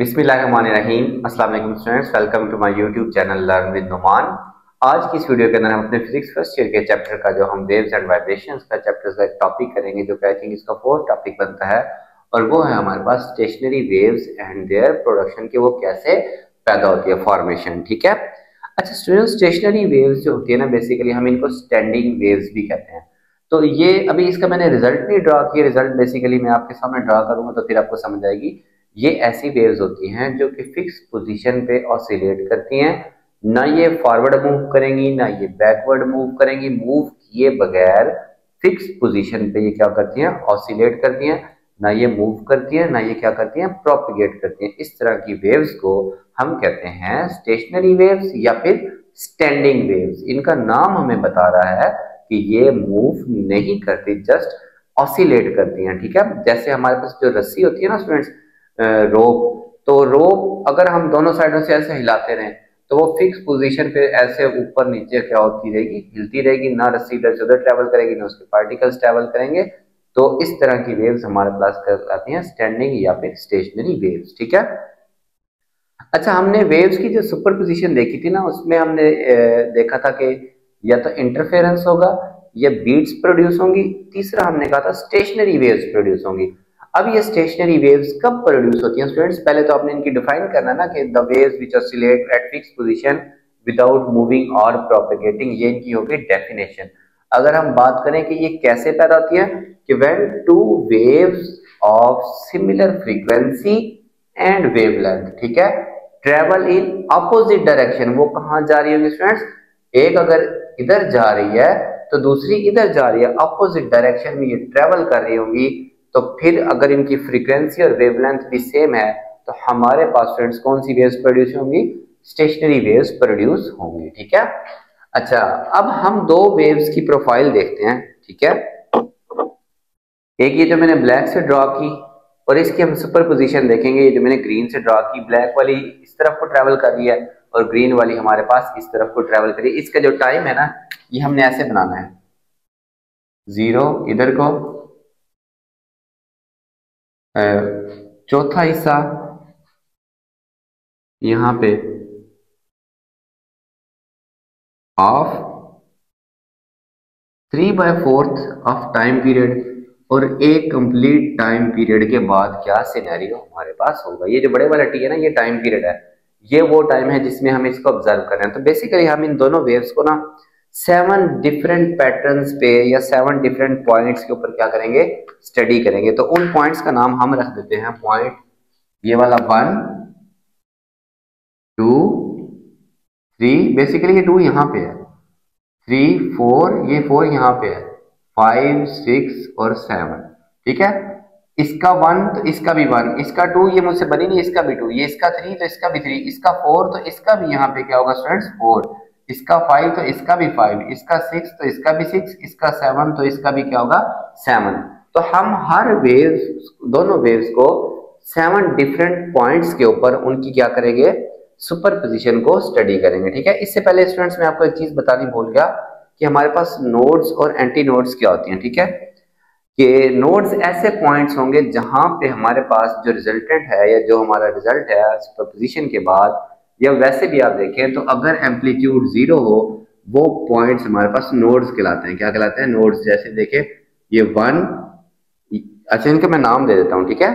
बिस्मिल्लाहिर्रहमानिर्रहीम। अस्सलाम वालेकुम students, welcome to my YouTube channel learn with Numan. आज की इस वीडियो के अंदर हम अपने फिजिक्स फर्स्ट ईयर के चैप्टर का जो हम वेव्स एंड वाइब्रेशंस का चैप्टर का टॉपिक करेंगे, जो आई थिंक इसका फोर्थ टॉपिक बनता है, और वो है हमारे पास stationary waves and their production के वो कैसे पैदा होती है, फॉर्मेशन। ठीक है। अच्छा स्टूडेंट्स, स्टेशनरी वेव्स जो होती है ना, बेसिकली हम इनको स्टैंडिंग वेव्स भी कहते हैं। तो ये अभी इसका मैंने रिजल्ट नहीं ड्रा किया, रिजल्ट बेसिकली मैं आपके सामने ड्रा करूंगा तो फिर आपको समझ आएगी। ये ऐसी वेव्स होती हैं जो कि फिक्स पोजीशन पे ऑसिलेट करती हैं, ना ये फॉरवर्ड मूव करेंगी ना ये बैकवर्ड मूव करेंगी, मूव किए बगैर फिक्स पोजीशन पे ये क्या करती हैं, ऑसिलेट करती हैं। ना ये मूव करती हैं ना ये क्या करती हैं, प्रोपिगेट करती हैं। इस तरह की वेव्स को हम कहते हैं स्टेशनरी वेव्स या फिर स्टैंडिंग वेव्स। इनका नाम हमें बता रहा है कि ये मूव नहीं करती, जस्ट ऑसिलेट करती हैं। ठीक है। जैसे हमारे पास जो रस्सी होती है ना स्टूडेंट्स, रोप, तो रोप अगर हम दोनों साइडों से ऐसे हिलाते रहें तो वो फिक्स पोजीशन पे ऐसे ऊपर नीचे क्या होती रहेगी, हिलती रहेगी। ना रस्सी इधर से उधर ट्रेवल करेगी ना उसके पार्टिकल्स ट्रेवल करेंगे। तो इस तरह की वेव्स हमारे पास आती हैं स्टैंडिंग या फिर स्टेशनरी वेव्स। ठीक है। अच्छा, हमने वेव्स की जो सुपर पोजिशन देखी थी ना, उसमें हमने देखा था कि या तो इंटरफेरेंस होगा या बीट्स प्रोड्यूस होंगी, तीसरा हमने कहा था स्टेशनरी वेव्स प्रोड्यूस होंगी। अब ये स्टेशनरी वेव्स कब प्रोड्यूस होती हैं स्टूडेंट्स? पहले तो आपने इनकी डिफाइन करना ना कि the waves which oscillate eight fix position without moving और प्रोपेगेटिंग, ये इनकी होगी डेफिनेशन। अगर हम बात करें कि ये कैसे पैदा होती है, कि when two waves of similar frequency and wavelength, ठीक है, ट्रेवल इन अपोजिट डायरेक्शन। वो कहां जा रही होगी स्टूडेंट्स? एक अगर इधर जा रही है तो दूसरी इधर जा रही है, अपोजिट डायरेक्शन में ये ट्रेवल कर रही होंगी। तो फिर अगर इनकी फ्रीक्वेंसी और वेवलेंथ भी सेम है तो हमारे पास फ्रेंड्स कौन सी वेव्स प्रोड्यूस होंगी? स्टेशनरी वेव्स प्रोड्यूस होंगी। ठीक है। अच्छा, अब हम दो वेव्स की प्रोफाइल देखते हैं। ठीक है। एक ये जो मैंने ब्लैक से ड्रॉ की, और इसकी हम सुपर पोजीशन देखेंगे। ये जो मैंने ग्रीन से ड्रॉ की, ब्लैक वाली इस तरफ को ट्रेवल कर रही है और ग्रीन वाली हमारे पास इस तरफ को ट्रेवल कर रही है। इसका जो टाइम है ना, ये हमने ऐसे बनाना है, 0 इधर को, चौथा हिस्सा यहां पे ऑफ 3/4 ऑफ टाइम पीरियड, और एक कंप्लीट टाइम पीरियड के बाद क्या सिनेरियो हमारे पास होगा। ये जो बड़े वाला टी है ना, ये टाइम पीरियड है, ये वो टाइम है जिसमें हम इसको ऑब्जर्व कर रहे हैं। तो बेसिकली हम इन दोनों वेव्स को ना 7 डिफरेंट पैटर्न्स पे या 7 डिफरेंट पॉइंट्स के ऊपर क्या करेंगे, स्टडी करेंगे। तो उन पॉइंट्स का नाम हम रख देते हैं पॉइंट, ये वाला 1 2 3, बेसिकली ये 2 यहाँ पे है, 3 4, ये 4 यहाँ पे है, 5 6 और 7। ठीक है। इसका 1 तो इसका भी 1, इसका 2 ये मुझसे बनी नहीं, इसका भी 2, ये इसका 3 तो इसका भी 3, इसका 4 तो इसका भी यहाँ पे क्या होगा स्टूडेंट्स, 4, इसका 5 तो इसका भी 5, इसका 6 तो इसका भी 6, इसका 7 तो इसका भी क्या होगा, 7। तो हम हर वेव्स, दोनों वेव्स को 7 डिफरेंट पॉइंट्स के ऊपर उनकी क्या करेंगे, सुपर पोजिशन को स्टडी करेंगे। ठीक है। इससे पहले स्टूडेंट्स मैं आपको एक चीज बतानी भूल गया कि हमारे पास नोड्स और एंटी नोड्स क्या होती हैं। ठीक है। कि नोड्स ऐसे पॉइंट्स होंगे जहां पे हमारे पास जो रिजल्टेंट है या जो हमारा रिजल्ट है सुपरपोजिशन के बाद, या वैसे भी आप देखें तो अगर एम्पलीट्यूड 0 हो, वो पॉइंट्स हमारे पास नोड्स कहलाते हैं। क्या कहलाते हैं? नोड्स। जैसे देखें ये 1, अच्छा इनका मैं नाम दे देता हूं। ठीक है।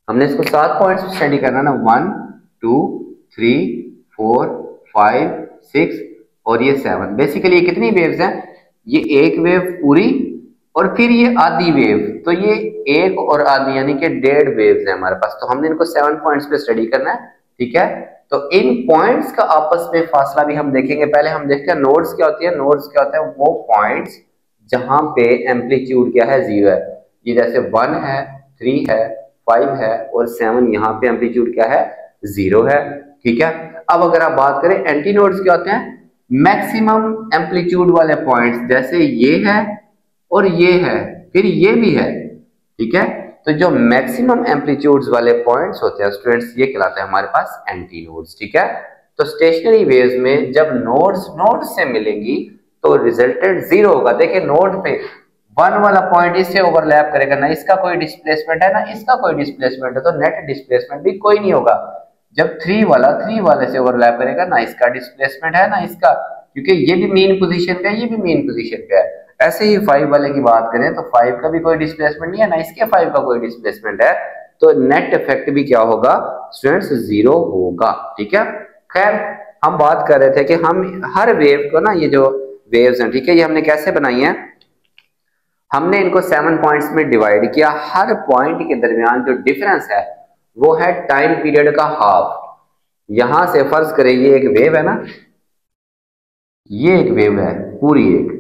हमने इसको 7 पॉइंट्स स्टडी करना ना, 1 2 3 4 5 6 और ये 7। बेसिकली ये कितनी वेव्स हैं? ये एक वेव पूरी और फिर ये आधी वेव, तो ये एक और आधी यानी कि 1.5 वेव्स है हमारे पास। तो हमने इनको 7 पॉइंट्स पे स्टडी करना है। ठीक है। तो इन पॉइंट्स का आपस में फासला भी हम देखेंगे। पहले हम देखते हैं नोड्स क्या होती है। नोड्स क्या होते हैं? वो पॉइंट्स जहां पे एम्पलीट्यूड क्या है, 0 है। ये जैसे 1 है, 3 है, 5 है और 7, यहाँ पे एम्पलीट्यूड क्या है, 0 है। ठीक है। अब अगर आप बात करें एंटी नोड्स क्या होते हैं, मैक्सिमम एम्पलीट्यूड वाले पॉइंट्स, जैसे ये है और ये है, फिर ये भी है। ठीक है। तो जो मैक्सिमम एम्पलीट्यूड्स वाले पॉइंट्स होते हैं स्टूडेंट्स, ये कहलाते हैं हमारे पास एंटी नोड्स। ठीक है। तो स्टेशनरी वेव्स में जब नोड्स नोड्स से मिलेंगी तो रिजल्टेंट 0 होगा। देखिए नोड पे 1 वाला पॉइंट इससे ओवरलैप करेगा, ना इसका कोई डिस्प्लेसमेंट है ना इसका कोई डिस्प्लेसमेंट है, तो नेट डिस्प्लेसमेंट भी कोई नहीं होगा। जब 3 वाले से ओवरलैप करेगा, ना इसका डिस्प्लेसमेंट है ना इसका, क्योंकि ये भी मेन पोजीशन पे है, ये भी मेन पोजीशन पे है। ऐसे ही 5 वाले की बात करें तो 5 का भी कोई डिस्प्लेसमेंट नहीं है, ना इसके 5 का कोई डिस्प्लेसमेंट है, तो नेट इफेक्ट भी क्या होगा स्टूडेंट्स, 0 होगा। ठीक है, खैर हम बात कर रहे थे कि हम हर वेव को ना, ये जो वेव्स हैं, ठीक है, ये हमने कैसे बनाई है, हमने इनको 7 पॉइंट्स में डिवाइड किया। हर पॉइंट के दरमियान जो डिफरेंस है वो है टाइम पीरियड का हाफ। यहां से फर्ज करें ये एक वेव है ना, ये एक वेव है पूरी एक,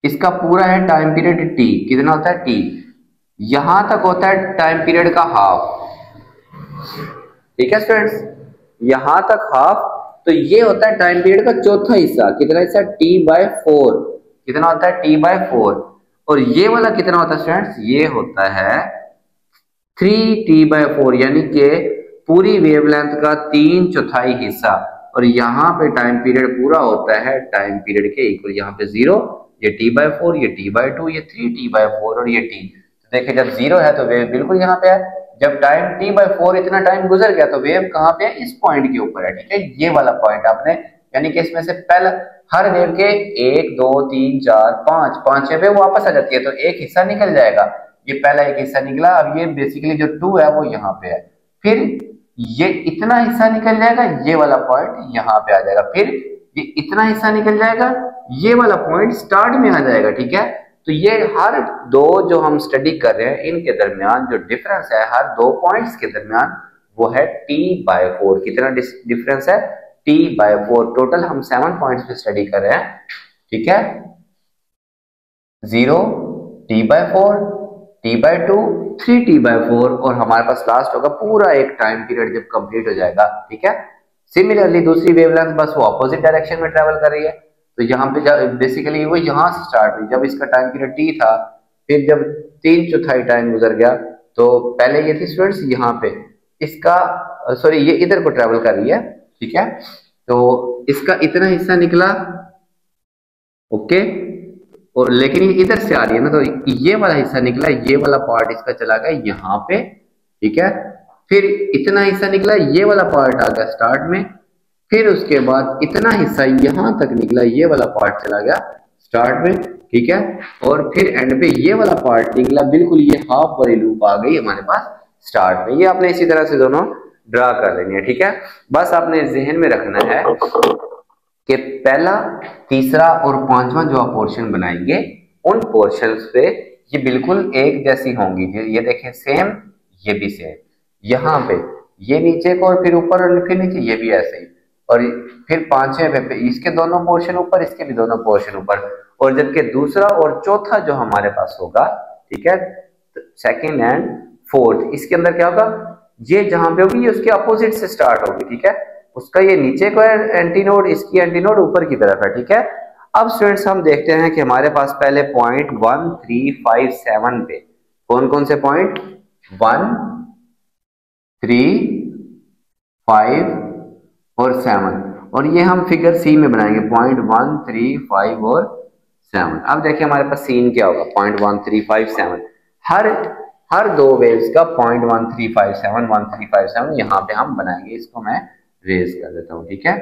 इसका पूरा है टाइम पीरियड t, कितना होता है t, यहां तक होता है टाइम पीरियड का हाफ। ठीक है स्टूडेंट्स, यहां तक हाफ, तो ये होता है टाइम पीरियड का चौथा हिस्सा, कितना हिस्सा t/4, कितना होता है t/4, और ये वाला कितना होता है स्टूडेंट्स, ये होता है 3t/4, यानी कि पूरी वेवलेंथ का 3/4 हिस्सा, और यहाँ पे टाइम पीरियड पूरा होता है टाइम पीरियड के इक्वल, यहाँ पे 0, ये t/4, ये t/2, ये 3t/4 और ये t। तो देखिए जब 0 है तो वेव बिल्कुल यहाँ पे है, जब टाइम t/4 इतना टाइम गुजर गया तो वेव कहाँ पे है, इस पॉइंट के ऊपर है। ठीक है, ये वाला पॉइंट आपने, यानी कि इसमें से पहला हर वेव के 1 2 3 4 5 5 वेव वापस आ जाती है, तो एक हिस्सा निकल जाएगा, ये पहला एक हिस्सा निकला। अब ये बेसिकली जो 2 है वो यहाँ पे है, फिर ये इतना हिस्सा निकल जाएगा, ये वाला पॉइंट यहाँ पे आ जाएगा, फिर ये इतना हिस्सा निकल जाएगा, ये वाला पॉइंट स्टार्ट में आ जाएगा। ठीक है, तो ये हर दो जो हम स्टडी कर रहे हैं इनके दरमियान जो डिफरेंस है हर दो पॉइंट्स के दरमियान वो है t/4। कितना डिफरेंस है, t/4। टोटल हम 7 पॉइंट्स पे स्टडी कर रहे हैं। ठीक है, 0, t/4, t/2, 3t/4, और हमारे पास लास्ट होगा पूरा एक टाइम पीरियड जब कंप्लीट हो जाएगा। ठीक है, सिमिलरली दूसरी वेवलेंथ बस वो अपोजिट डायरेक्शन में ट्रेवल कर रही है, तो यहाँ पे बेसिकली वो यहाँ से स्टार्ट हुई, जब इसका टाइम पीरियड t था, फिर जब 3/4 टाइम गुजर गया, तो पहले ये थी स्टूडेंट्स यहाँ पे, इसका सॉरी ये इधर को ट्रेवल कर रही है। ठीक है, तो इसका इतना हिस्सा निकला, ओके, और लेकिन ये इधर से आ रही है ना, तो ये वाला हिस्सा निकला, ये वाला पार्ट इसका चला गया यहाँ पे। ठीक है, फिर इतना हिस्सा निकला, ये वाला पार्ट आ गया स्टार्ट में, फिर उसके बाद इतना हिस्सा यहां तक निकला, ये वाला पार्ट चला गया स्टार्ट में। ठीक है, और फिर एंड पे ये वाला पार्ट निकला, बिल्कुल ये हाफ वाली लूप आ गई हमारे पास स्टार्ट में। ये आपने इसी तरह से दोनों ड्रा कर लेनी है। ठीक है, बस आपने जहन में रखना है कि पहला, तीसरा और पांचवा जो आप पोर्शन बनाएंगे उन पोर्शंस पे ये बिल्कुल एक जैसी होंगी। ये देखें सेम, ये भी सेम, यहाँ पे ये नीचे को और फिर ऊपर और फिर नीचे, ये भी ऐसे ही, और फिर पांचवें पे इसके दोनों पोर्शन ऊपर, इसके भी दोनों पोर्शन ऊपर, और जबकि दूसरा और चौथा जो हमारे पास होगा, ठीक है, सेकंड एंड फोर्थ, इसके अंदर क्या होगा, ये जहां पे होगी ये उसके अपोजिट से स्टार्ट होगी। ठीक है, उसका ये नीचे को एंटी नोड, इसकी एंटी नोड ऊपर की तरफ है। ठीक है, अब स्टूडेंट्स हम देखते हैं कि हमारे पास पहले पॉइंट 1 3 5 7 पे कौन कौन से पॉइंट, 1 3 5 और 7, और ये हम फिगर सी में बनाएंगे पॉइंट 1 3 5 और 7। अब देखिए हमारे पास सीन क्या होगा, पॉइंट 1 3 5 7, हर दो वेव्स का पॉइंट 1 3 5 7 1 3 5 7 यहाँ पे हम बनाएंगे। इसको मैं रेज कर देता हूँ। ठीक है,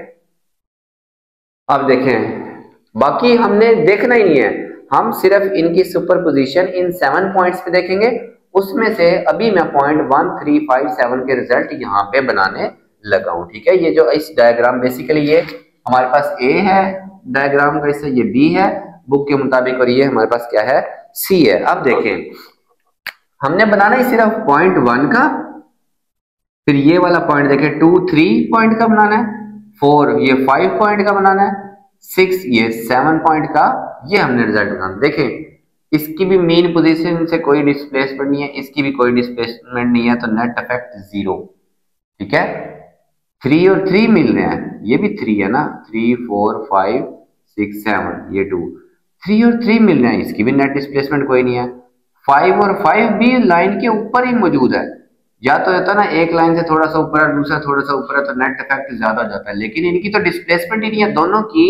अब देखें बाकी हमने देखना ही नहीं है, हम सिर्फ इनकी सुपरपोजिशन इन 7 पॉइंट्स पे देखेंगे, उसमें से अभी मैं पॉइंट 1 3 5 7 के रिजल्ट यहाँ पे बनाने लगा हूं। ठीक है, ये जो इस डायग्राम बेसिकली ये हमारे पास ए है डायग्राम का, इससे ये बी है बुक के मुताबिक, और ये हमारे पास क्या है, सी है। अब देखें हमने बनाना ही सिर्फ पॉइंट 1 का, फिर ये वाला पॉइंट देखें 2 3 पॉइंट का बनाना है, 4 ये 5 पॉइंट का बनाना है, 6 ये 7 पॉइंट का, ये हमने रिजल्ट बनाना। देखें इसकी भी मेन पोजीशन से कोई डिस्प्लेसमेंट नहीं है, इसकी भी कोई डिस्प्लेसमेंट नहीं है, तो नेट इफेक्ट 0। ठीक है, 3 और 3 मिल रहे हैं, ये भी 3 है ना, 3 4 5 6 7, ये 2, 3 और 3 मिल रहे हैं, इसकी भी नेट डिस्प्लेसमेंट कोई नहीं है। 5 और 5 भी लाइन के ऊपर ही मौजूद है, या तो होता ना एक लाइन से थोड़ा सा ऊपर है दूसरा थोड़ा सा ऊपर है, तो नेट इफेक्ट ज्यादा हो जाता है, लेकिन इनकी तो डिस्प्लेसमेंट ही नहीं है दोनों की।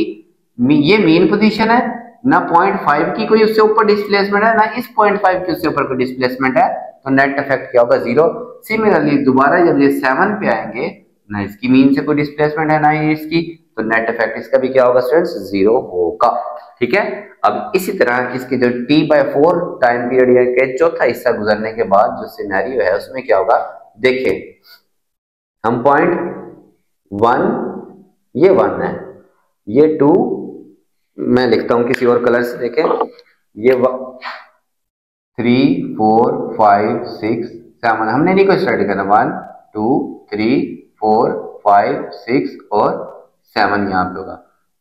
ये मेन पोजीशन है, ना 0.5 की कोई उससे ऊपर डिस्प्लेसमेंट है, ना इस 0.5 की उससे ऊपर कोई डिस्प्लेसमेंट है, तो नेट इफेक्ट क्या होगा, 0। सिमिलरली दोबारा जब ये 7 पे आएंगे, ना इसकी मीन से कोई डिस्प्लेसमेंट है ना ही इसकी, तो नेट इफेक्ट इसका भी क्या होगा स्टूडेंट्स, 0 होगा। ठीक है। अब इसी तरह इसके जो t/4 टाइम पीरियड के चौथा हिस्सा गुजरने के बाद जो सिनेरियो है उसमें क्या होगा, देखिए हम पॉइंट 1, ये 1 है, ये 2, मैं लिखता हूं किसी और कलर से, देखें ये 3 4 5 6 7, हमने नहीं कोई स्टडी करना, 1 2 3 4 5 6 और 7 यहाँ पे होगा,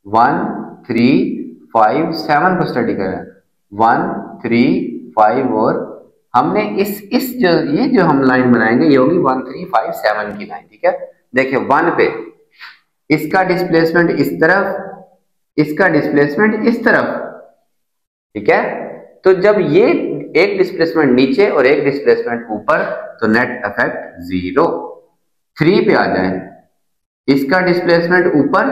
1 3 5 7 को स्टडी करना है, 1 3 5 और हमने इस जो हम लाइन बनाएंगे ये होगी 1 3 5 7 की लाइन। ठीक है। देखिए 1 पे इसका डिस्प्लेसमेंट इस तरफ, इसका डिस्प्लेसमेंट इस तरफ। ठीक है। तो जब ये एक डिस्प्लेसमेंट नीचे और एक डिस्प्लेसमेंट ऊपर, तो नेट इफेक्ट 0। 3 पे आ जाए, इसका डिस्प्लेसमेंट ऊपर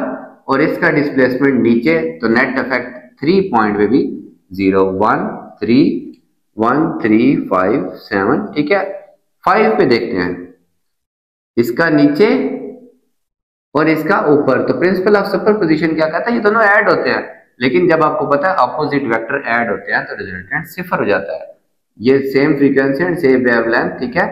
और इसका डिस्प्लेसमेंट नीचे, तो नेट इफेक्ट 3 पॉइंट पे भी 0, 1 3 5 7। ठीक है। 5 पे देखते हैं, इसका नीचे और इसका ऊपर, तो प्रिंसिपल ऑफ सुपरपोजिशन क्या कहता है, ये दोनों ऐड होते हैं, लेकिन जब आपको पता है अपोजिट वेक्टर ऐड होते हैं तो रिजल्टेंट 0 हो जाता है। ये same frequency and same wavelength. ठीक है।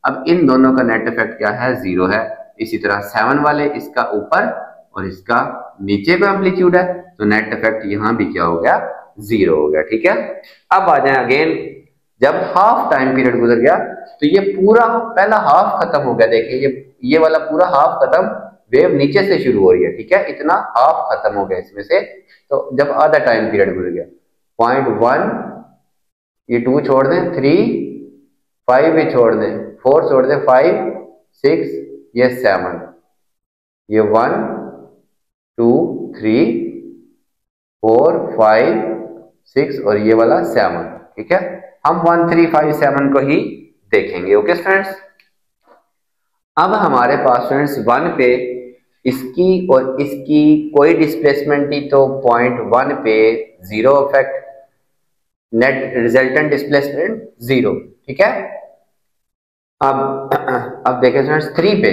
अब इन दोनों का नेट इफेक्ट क्या है, 0 है। इसी तरह 7 वाले, इसका ऊपर और इसका नीचे का एम्पलीट्यूड है, तो नेट इफेक्ट यहाँ भी क्या हो गया, 0 हो गया। ठीक है। अब आ जाए अगेन, जब हाफ टाइम पीरियड गुजर गया तो ये पूरा पहला हाफ खत्म हो गया। देखिए ये वाला पूरा हाफ खत्म, वेव नीचे से शुरू हो रही है। ठीक है। इतना हाफ खत्म हो गया इसमें से। तो जब आधा टाइम पीरियड गुजर गया, 0.1, ये 2 छोड़ दें, 3 5 भी छोड़ दें, 4 छोड़ दें, 5 6 ये 7, ये 1 2 3 4 5 6 और ये वाला 7। ठीक है। हम 1 3 5 7 को ही देखेंगे। Okay students. अब हमारे पास स्टूडेंट्स 1 पे इसकी और इसकी कोई डिस्प्लेसमेंट थी, तो 0.1 पे 0 इफेक्ट, नेट रिजल्टेंट डिस्प्लेसमेंट 0। ठीक है। अब देखें स्टूडेंट्स 3 पे,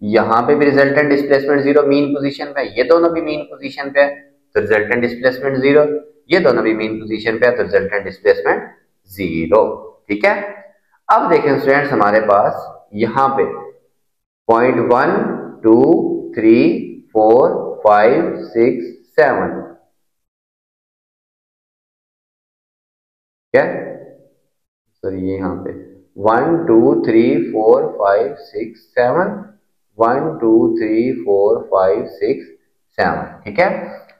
यहां पे भी रिजल्टेंट डिस्प्लेसमेंट 0, मीन पोजीशन पे, ये दोनों भी मीन पोजीशन पे है तो रिजल्टेंट डिस्प्लेसमेंट 0, ये दोनों भी मीन पोजीशन पे है तो रिजल्टेंट डिस्प्लेसमेंट 0। ठीक है। अब देखें स्टूडेंट्स हमारे पास यहां पे 0.1 2 3 4 5 6 7। क्या सॉरी, ये यहाँ पे 1 2 3 4 5 6 7, 1 2 3 4 5 6 7। ठीक है।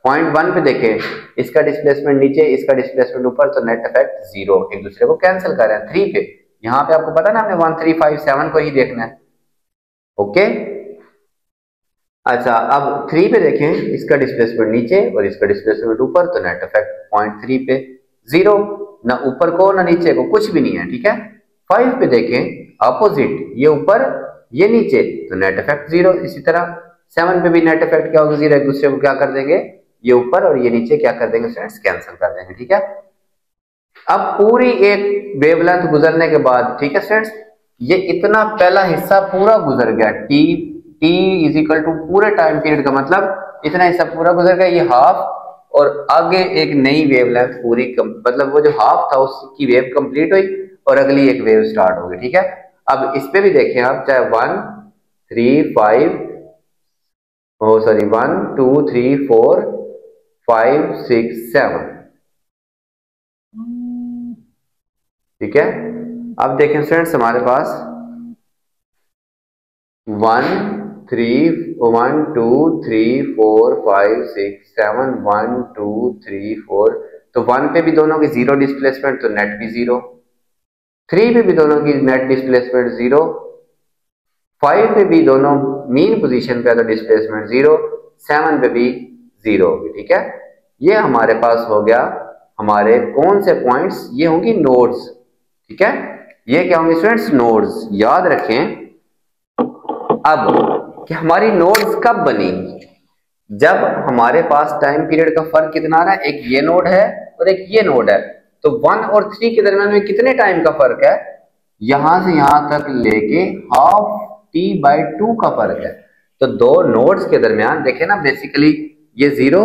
0.1 पे देखें, इसका डिस्प्लेसमेंट नीचे, इसका डिस्प्लेसमेंट ऊपर, तो नेट इफेक्ट 0, एक दूसरे को कैंसिल कर रहे हैं। 3 पे, यहाँ पे आपको पता ना हमने 1 3 5 7 को ही देखना है। ओके। अच्छा, अब 3 पे देखें, इसका डिस्प्लेसमेंट नीचे और इसका डिस्प्लेसमेंट ऊपर, तो नेट इफेक्ट 0.3 पे 0, ना ऊपर को ना नीचे को, कुछ भी नहीं है। ठीक है। 5 पे देखें अपोजिट, ये ऊपर ये नीचे, तो नेट इफेक्ट 0। इसी तरह 7 पे भी नेट इफेक्ट क्या होगा, 0, एक दूसरे को क्या कर देंगे, ये ऊपर और ये नीचे क्या कर देंगे फ्रेंड्स, कैंसिल कर देंगे। ठीक है। अब पूरी एक वेवलेंथ गुजरने के बाद, ठीक है फ्रेंड्स, ये इतना पहला हिस्सा पूरा गुजर गया, टी इज इक्वल टू पूरे टाइम पीरियड का मतलब इतना हिस्सा पूरा गुजर गया, ये हाफ, और आगे एक नई वेवलेंथ पूरी मतलब वो जो हाफ था उसकी वेव कंप्लीट हुई और अगली एक वेव स्टार्ट हो गई। ठीक है। अब इस पे भी देखें आप, चाहे 1 3 5 सॉरी 1 2 3 4 5 6 7। ठीक है। अब देखें फ्रेंड्स हमारे पास 1 3 1 2 3 4 5 6 7 1 2 3 4, तो 1 पे भी दोनों की 0 डिस्प्लेसमेंट, तो नेट भी 0। 3 पे भी दोनों की नेट डिस्प्लेसमेंट 0। 5 पे भी दोनों मीन पोजीशन पे, तो डिस्प्लेसमेंट 0। 7 पे भी 0 होगी। ठीक है। ये हमारे पास हो गया हमारे कौन से पॉइंट्स, ये होंगी नोड्स। ठीक है। ये क्या होंगे स्टूडेंट्स, नोड्स। याद रखें अब कि हमारी नोड्स कब बनी, जब हमारे पास टाइम पीरियड का फर्क कितना आ रहा है, एक ये नोड है और एक ये नोड है, तो 1 और 3 के दरमियान में कितने टाइम का फर्क है, यहां से यहां तक लेके हाफ t/2 का फर्क है। तो दो नोड्स के दरमियान देखे ना, बेसिकली ये 0,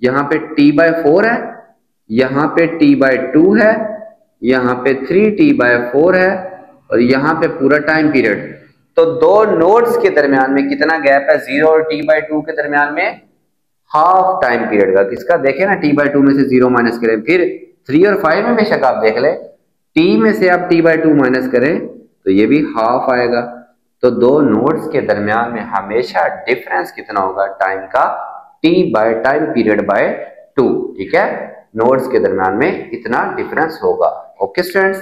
यहाँ पे t/4 है, यहाँ पे t/2 है, यहाँ पे 3t/4 है और यहाँ पे पूरा टाइम पीरियड। तो दो नोड्स के दरमियान में कितना गैप है, 0 और t/2 के दरमियान में हाफ टाइम पीरियड का। किसका देखे ना, t/2 में से 0 माइनस करें, फिर 3 और 5 में बेशक आप देख ले, t में से आप t/2 माइनस करें तो ये भी हाफ आएगा। तो दो नोड्स के दरमियान में हमेशा डिफरेंस कितना होगा टाइम का, टाइम पीरियड बाय 2। ठीक है, नोड्स के दरमियान में इतना डिफरेंस होगा। Okay students.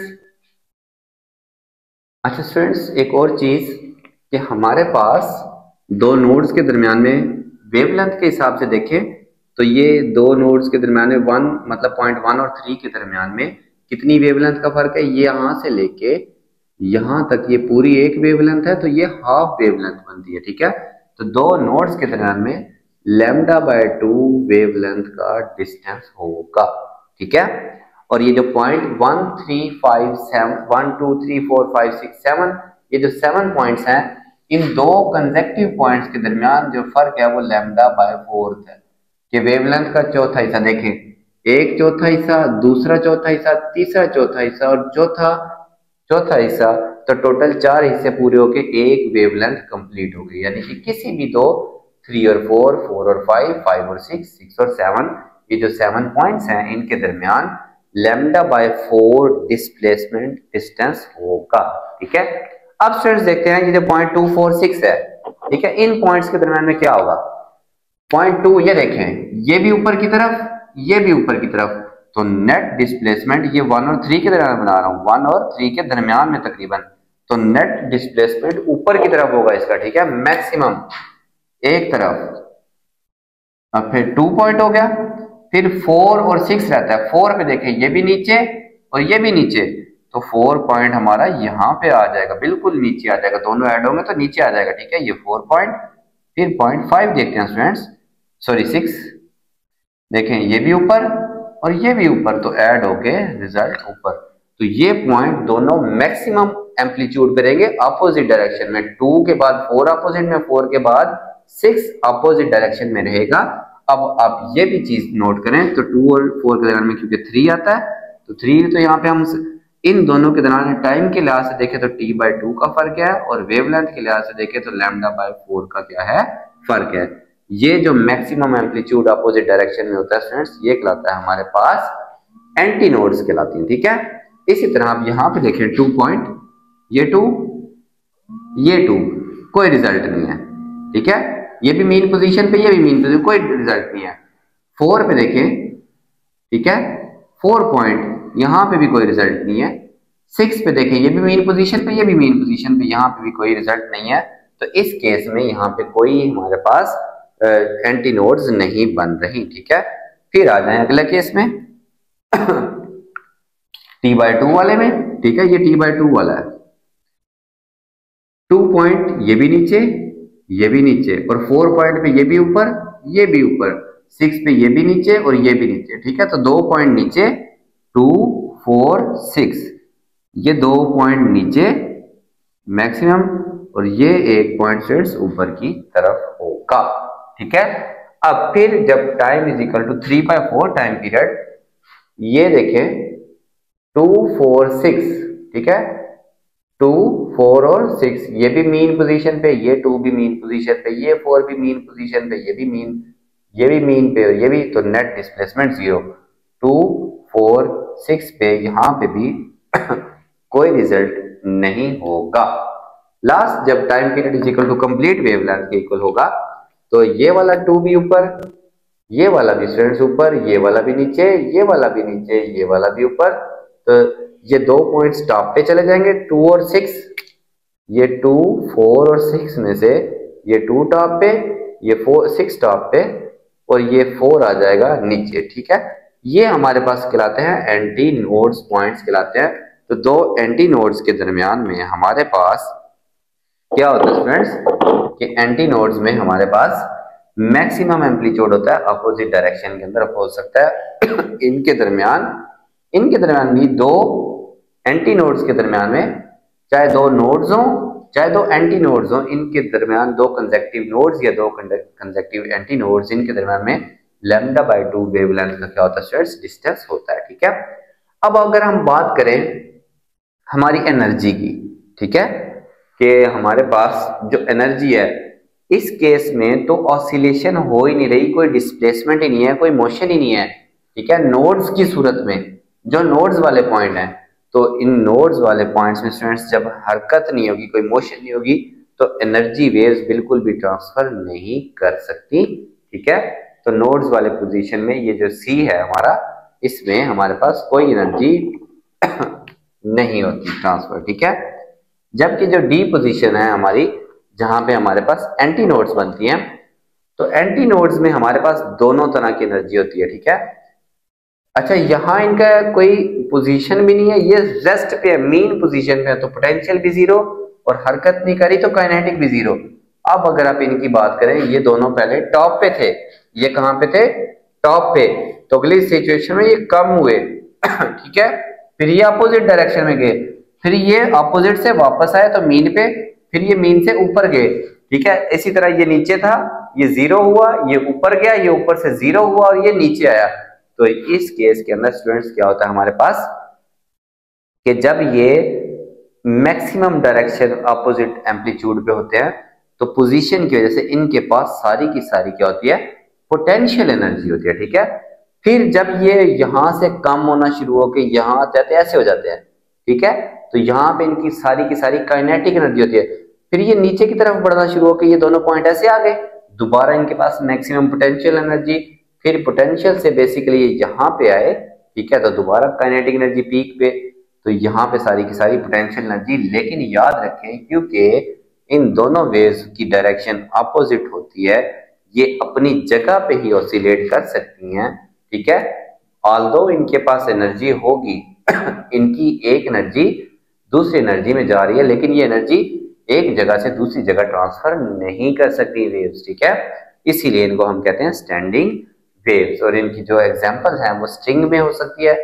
अच्छा स्टूडेंट्स, एक और चीज कि हमारे पास दो नोड्स के दरमियान में वेवलेंथ के हिसाब से देखें तो ये दो नोड्स के दरमियान में 1 मतलब पॉइंट 1 और 3 के दरमियान में कितनी वेवलेंथ का फर्क है, ये यहां से लेके यहां तक ये पूरी एक वेवलेंथ है, तो ये हाफ वेवलेंथ बनती है। ठीक है, तो दो नोड्स के दरमियान में λ/2 वेवलेंथ का डिस्टेंस होगा। ठीक है, और ये जो पॉइंट 1 3 5 7 1 2 3 4 5 6 7 ये जो 7 पॉइंट्स हैं, इन दो कंसेक्टिव पॉइंट्स के दरमियान जो फर्क है वो λ/4 है। कि वेवलेंथ का चौथा हिस्सा देखें, एक चौथा हिस्सा, दूसरा चौथा हिस्सा, तीसरा चौथा हिस्सा और चौथा हिस्सा, तो टोटल 4 हिस्से पूरे होके एक वेवलेंथ कंप्लीट हो गई। यानी कि किसी भी दो 3 और 4, 4 और 5, 5 और 6, 6 और 7, ये जो 7 पॉइंट्स हैं इनके दरमियान λ/4 डिस्प्लेसमेंट डिस्टेंस होगा। ठीक है, अब स्टूडेंट्स देखते हैं ये जो पॉइंट 2 4 6 है, ठीक है, इन पॉइंट्स के दरमियान में क्या होगा। पॉइंट 2 ये देखें, ये भी ऊपर की तरफ, ये भी ऊपर की तरफ, तो नेट डिस्प्लेसमेंट ये 1 और 3 के दरमियान बना रहा हूं, 1 और 3 के दरमियान में तकरीबन, तो नेट डिस्प्लेसमेंट ऊपर की तरफ होगा इसका। ठीक है, मैक्सिमम एक तरफ। अब फिर 2 पॉइंट हो गया, फिर 4 और 6 रहता है। 4 पे देखें, ये भी नीचे और ये भी नीचे, तो 4 पॉइंट हमारा यहाँ पे आ जाएगा, बिल्कुल नीचे आ जाएगा, दोनों ऐड होंगे तो नीचे आ जाएगा। ठीक है, ये 4 पॉइंट, फिर पॉइंट 5 देखते हैं स्टूडेंट्स, सॉरी 6 देखें, ये भी ऊपर और ये भी ऊपर, तो ऐड हो गए रिजल्ट ऊपर। तो ये पॉइंट दोनों मैक्सिमम एम्पलीट्यूड पे रहेंगे अपोजिट डायरेक्शन में। 2 के बाद 4 अपोजिट में, 4 के बाद 6 अपोजिट डायरेक्शन में रहेगा। अब आप ये भी चीज नोट करें, तो 2 और 4 के दरमियान में क्योंकि 3 आता है, तो 3, तो यहाँ पे हम इन दोनों के दरमियान टाइम के लिहाज से देखें तो t/2 का फर्क है, और वेवलेंथ के लिहाज से देखें तो λ/4 का क्या है, फर्क है। ये जो मैक्सिमम एम्पलीट्यूड अपोजिट डायरेक्शन में होता है स्टूडेंट्स, ये कहलाता है हमारे पास एंटी नोड्स कहलाती हैं। ठीक है, इसी तरह आप यहाँ पे देखें 2 पॉइंट, ये 2, ये 2, कोई रिजल्ट नहीं है। ठीक है, ये भी मीन पोजीशन पे, ये भी मीन पोजीशन, कोई रिजल्ट नहीं है। 4 पे देखें, ठीक है, 4 पॉइंट, यहाँ पे भी कोई रिजल्ट नहीं है। 6 पे देखें, ये भी मीन पोजीशन पे, ये भी मीन पोजीशन पे, यहाँ पे भी कोई रिजल्ट नहीं है। तो इस केस में यहाँ पे कोई हमारे पास एंटी नोड्स नहीं बन रही। ठीक है, फिर आ जाए अगले केस में t/2 वाले में। ठीक है, ये t/2 वाला है, 2 पॉइंट ये भी नीचे, ये भी नीचे, और 4 पॉइंट पे ये भी ऊपर, ये भी ऊपर, 6 पे ये भी नीचे और ये भी नीचे। ठीक है, तो 2 पॉइंट नीचे, 2 4 6, ये 2 पॉइंट नीचे मैक्सिमम, और ये 1 पॉइंट स्टूडेंट्स ऊपर की तरफ होगा। ठीक है, अब फिर जब time is equal to 3/4 time period, ये देखें 2 4 6, ठीक है, 2 4 और 6, ये भी मीन पोजीशन पे, ये 2 भी मीन पोजीशन पे, ये 4 भी मीन पोजीशन पे, ये भी मीन पे, और ये भी, तो नेट डिस्प्लेसमेंट 0। 2 4 6 पे यहाँ पे भी कोई रिजल्ट नहीं होगा। लास्ट जब time period is equal to complete wavelength के इक्वल होगा, तो ये वाला 2 भी ऊपर, ये वाला भी स्टूडेंट्स ऊपर, ये वाला भी नीचे, ये वाला भी नीचे, ये वाला भी ऊपर, तो ये 2 पॉइंट्स टॉप पे चले जाएंगे, 2 और 6, ये 2 4 और 6 में से ये 2 टॉप पे, ये 6 टॉप पे, और ये 4 आ जाएगा नीचे। ठीक है, ये हमारे पास कहलाते हैं एंटी नोड्स पॉइंट्स कहलाते हैं। तो दो एंटी नोड्स के दरमियान में हमारे पास क्या होता है स्टूडेंट्स, कि एंटी नोड्स में हमारे पास मैक्सिमम एम्पलीट्यूड होता है अपोजिट डायरेक्शन के अंदर हो सकता है। इनके दरमियान भी दो एंटी नोड्स के दरमियान में, चाहे दो नोड्स हो चाहे दो एंटी नोड्स हो, इनके दरमियान दो कंसेक्टिव नोड्स या दो कंसेक्टिव एंटी नोड्स, इनके दरमियान में λ/2 वेवलेंथ का क्या होता है स्टूडेंट्स, डिस्टेंस होता है। ठीक है, अब अगर हम बात करें हमारी एनर्जी की, ठीक है, कि हमारे पास जो एनर्जी है इस केस में तो ऑसिलेशन हो ही नहीं रही, कोई डिस्प्लेसमेंट ही नहीं है, कोई मोशन ही नहीं है। ठीक है, नोड्स की सूरत में जो नोड्स वाले पॉइंट हैं, तो इन नोड्स वाले पॉइंट्स में स्टूडेंट्स जब हरकत नहीं होगी, कोई मोशन नहीं होगी, तो एनर्जी वेव्स बिल्कुल भी ट्रांसफर नहीं कर सकती। ठीक है, तो नोड्स वाले पोजीशन में ये जो सी है हमारा, इसमें हमारे पास कोई एनर्जी नहीं होती ट्रांसफर। ठीक है, जबकि जो डी पोजीशन है हमारी, जहां पे हमारे पास एंटी नोड्स बनती हैं, तो एंटी नोड्स में हमारे पास दोनों तरह की एनर्जी होती है। ठीक है, अच्छा यहाँ इनका कोई पोजीशन भी नहीं है, ये रेस्ट पे है, मीन पोजीशन पे है, तो पोटेंशियल भी जीरो और हरकत नहीं करी तो काइनेटिक भी जीरो। अब अगर आप इनकी बात करें, ये दोनों पहले टॉप पे थे, ये कहां पे थे, टॉप पे, तो अगली सिचुएशन में ये कम हुए। ठीक है, फिर ये अपोजिट डायरेक्शन में गए, फिर ये अपोजिट से वापस आए तो मीन पे, फिर ये मीन से ऊपर गए। ठीक है, इसी तरह ये नीचे था, ये जीरो हुआ, ये ऊपर गया, ये ऊपर से जीरो हुआ और ये नीचे आया। तो इस केस के अंदर स्टूडेंट्स क्या होता है हमारे पास कि जब ये मैक्सिमम डायरेक्शन अपोजिट एम्पलीट्यूड पे होते हैं, तो पोजीशन की वजह से इनके पास सारी की सारी क्या होती है, पोटेंशियल एनर्जी होती है। ठीक है, फिर जब ये यहां से कम होना शुरू होकर यहां आते हैं, ऐसे हो जाते हैं। ठीक है, तो यहाँ पे इनकी सारी की सारी काइनेटिक एनर्जी होती है, फिर ये नीचे की तरफ बढ़ना शुरू होकर ये दोनों पॉइंट ऐसे आ गए, दोबारा इनके पास मैक्सिमम पोटेंशियल एनर्जी, फिर पोटेंशियल से बेसिकली ये यहाँ पे आए। ठीक है, तो दोबारा काइनेटिक एनर्जी पीक पे, तो यहाँ पे सारी की सारी पोटेंशियल एनर्जी। लेकिन याद रखें, क्योंकि इन दोनों वेव्स की डायरेक्शन अपोजिट होती है, ये अपनी जगह पे ही ऑसिलेट कर सकती हैं। ठीक है, ऑल्दो इनके पास एनर्जी होगी, इनकी एक एनर्जी दूसरी एनर्जी में जा रही है, लेकिन ये एनर्जी एक जगह से दूसरी जगह ट्रांसफर नहीं कर सकती वेव्स। ठीक है, इसीलिए इनको हम कहते हैं स्टैंडिंग वेव्स, और इनकी जो एग्जांपल्स हैं वो स्ट्रिंग में हो सकती है,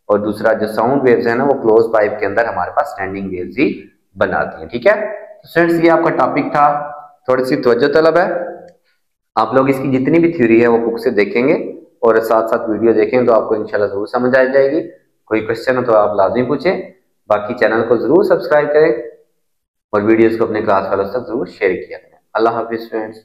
और दूसरा जो साउंड वेव्स है ना, वो क्लोज पाइप के अंदर हमारे पास स्टैंडिंग वेव्स ही बनाती हैं। ठीक है, तो स्टूडेंट्स ये आपका टॉपिक था, थोड़ी सी तवज्जो तलब है। आप लोग इसकी जितनी भी थ्योरी है वो बुक से देखेंगे और साथ साथ वीडियो देखें, तो आपको इंशाल्लाह जरूर समझ आ जाएगी। कोई क्वेश्चन हो तो आप लाजमी पूछें, बाकी चैनल को जरूर सब्सक्राइब करें और वीडियोस को अपने क्लास वालों तक जरूर शेयर किया करें। अल्लाह हाफिज फ्रेंड्स।